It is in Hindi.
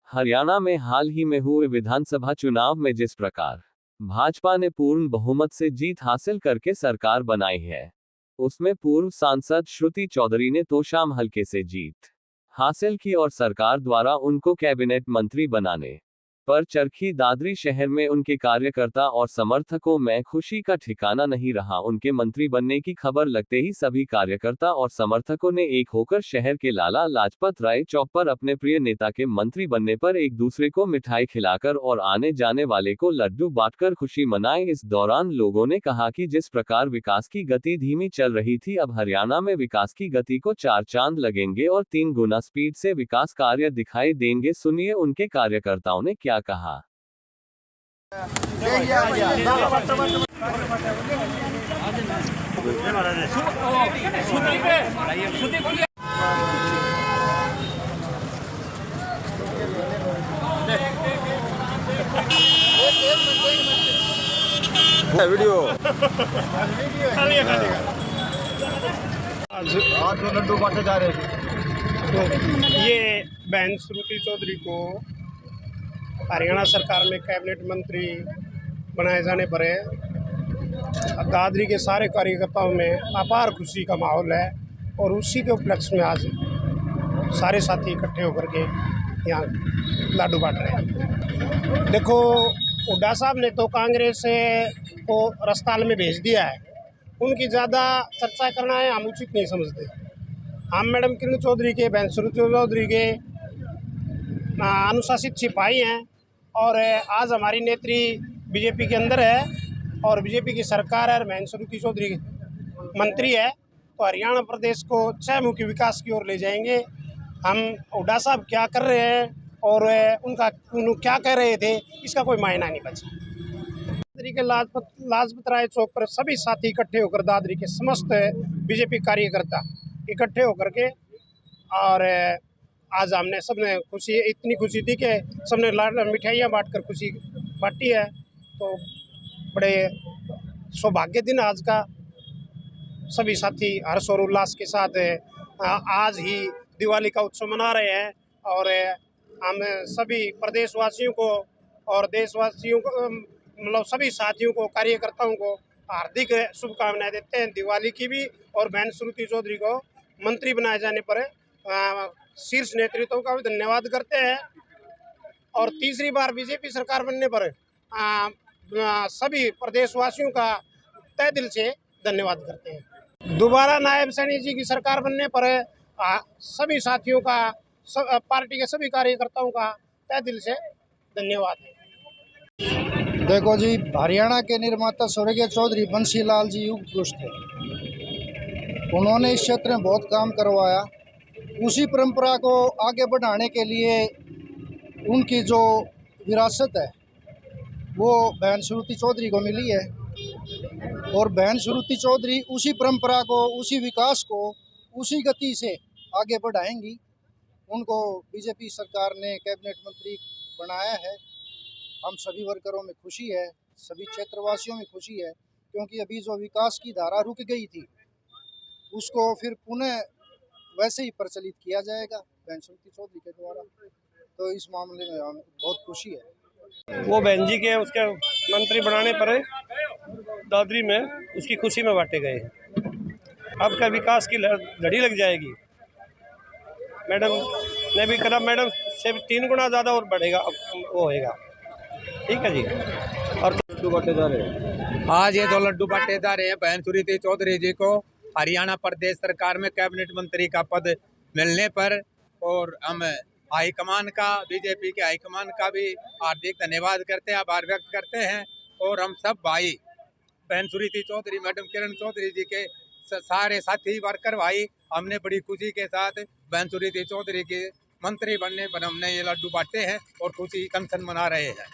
हरियाणा में हाल ही में हुए विधानसभा चुनाव में जिस प्रकार भाजपा ने पूर्ण बहुमत से जीत हासिल करके सरकार बनाई है, उसमें पूर्व सांसद श्रुति चौधरी ने तोशाम हलके से जीत हासिल की और सरकार द्वारा उनको कैबिनेट मंत्री बनाने पर चरखी दादरी शहर में उनके कार्यकर्ता और समर्थकों में खुशी का ठिकाना नहीं रहा। उनके मंत्री बनने की खबर लगते ही सभी कार्यकर्ता और समर्थकों ने एक होकर शहर के लाला लाजपत राय चौक पर अपने प्रिय नेता के मंत्री बनने पर एक दूसरे को मिठाई खिलाकर और आने जाने वाले को लड्डू बांटकर खुशी मनाई। इस दौरान लोगों ने कहा कि जिस प्रकार विकास की गति धीमी चल रही थी, अब हरियाणा में विकास की गति को 4 चांद लगेंगे और 3 गुना स्पीड से विकास कार्य दिखाई देंगे। सुनिए उनके कार्यकर्ताओं ने क्या कहा। वीडियो आज जो लड्डू बांटे जा रहे थे, तो ये बहन श्रुति चौधरी को हरियाणा सरकार में कैबिनेट मंत्री बनाए जाने पर दादरी के सारे कार्यकर्ताओं में अपार खुशी का माहौल है और उसी के उपलक्ष्य में आज सारे साथी इकट्ठे होकर के यहाँ लड्डू बांट रहे हैं। देखो, हुड्डा साहब ने तो कांग्रेस को रस्ताल में भेज दिया है, उनकी ज़्यादा चर्चा करना है हम उचित नहीं समझते। हम मैडम किरण चौधरी के, बहन श्रुति चौधरी के अनुशासित सिपाही हैं और आज हमारी नेत्री बीजेपी के अंदर है और बीजेपी की सरकार है, बहन श्रुति चौधरी मंत्री है, तो हरियाणा प्रदेश को 6 मुखी विकास की ओर ले जाएंगे। हम हुड्डा साहब क्या कर रहे हैं और उन क्या कह रहे थे, इसका कोई मायना नहीं बचा। दादरी के लाजपत राय चौक पर सभी साथी इकट्ठे होकर, दादरी के समस्त बीजेपी कार्यकर्ता इकट्ठे होकर के, और आज हमने सबने इतनी खुशी थी कि सबने मिठाइयाँ बांटकर खुशी बांटी है। तो बड़े सौभाग्य दिन आज का, सभी साथी हर्ष और उल्लास के साथ आज ही दिवाली का उत्सव मना रहे हैं और हम सभी प्रदेशवासियों को और देशवासियों को, मतलब सभी साथियों को, कार्यकर्ताओं को हार्दिक शुभकामनाएं देते हैं दिवाली की भी, और बहन श्रुति चौधरी को मंत्री बनाए जाने पर शीर्ष नेतृत्व का भी धन्यवाद करते हैं और तीसरी बार बीजेपी सरकार बनने पर सभी प्रदेशवासियों का तहे दिल से धन्यवाद करते हैं। दोबारा नायब सैनी जी की सरकार बनने पर सभी साथियों का, पार्टी के सभी कार्यकर्ताओं का तहे दिल से धन्यवाद है। देखो जी, हरियाणा के निर्माता स्वर्गीय चौधरी बंसी लाल जी युग पुरुष थे। उन्होंने इस क्षेत्र में बहुत काम करवाया। उसी परंपरा को आगे बढ़ाने के लिए उनकी जो विरासत है वो बहन श्रुति चौधरी को मिली है और बहन श्रुति चौधरी उसी परंपरा को, उसी विकास को, उसी गति से आगे बढ़ाएंगी। उनको बीजेपी सरकार ने कैबिनेट मंत्री बनाया है। हम सभी वर्करों में खुशी है, सभी क्षेत्रवासियों में खुशी है, क्योंकि अभी जो विकास की धारा रुक गई थी उसको फिर पुनः वैसे ही प्रचलित किया जाएगा बहन श्रुति चौधरी के द्वारा। तो इस मामले में हम बहुत खुशी है। वो बहन जी के उसके मंत्री बनाने पर दादरी में उसकी खुशी में बांटे गए हैं। अब का विकास की लड़ी लग जाएगी। मैडम ने भी कहा, मैडम से 3 गुना ज़्यादा और बढ़ेगा, वो होएगा। ठीक है जी। और लड्डू बांटे जा रहे हैं आज ये जो लड्डू बांटे जा रहे हैं, बहन श्रुति चौधरी जी को हरियाणा प्रदेश सरकार में कैबिनेट मंत्री का पद मिलने पर, और हम हाईकमान का, बीजेपी के हाईकमान का भी हार्दिक धन्यवाद करते हैं, आभार व्यक्त करते हैं। और हम सब भाई बहन श्रुति चौधरी, मैडम किरण चौधरी जी के सारे साथी वर्कर भाई, हमने बड़ी खुशी के साथ बहन श्रुति चौधरी के मंत्री बनने पर हमने ये लड्डू बांटे हैं और खुशी कंसन मना रहे हैं।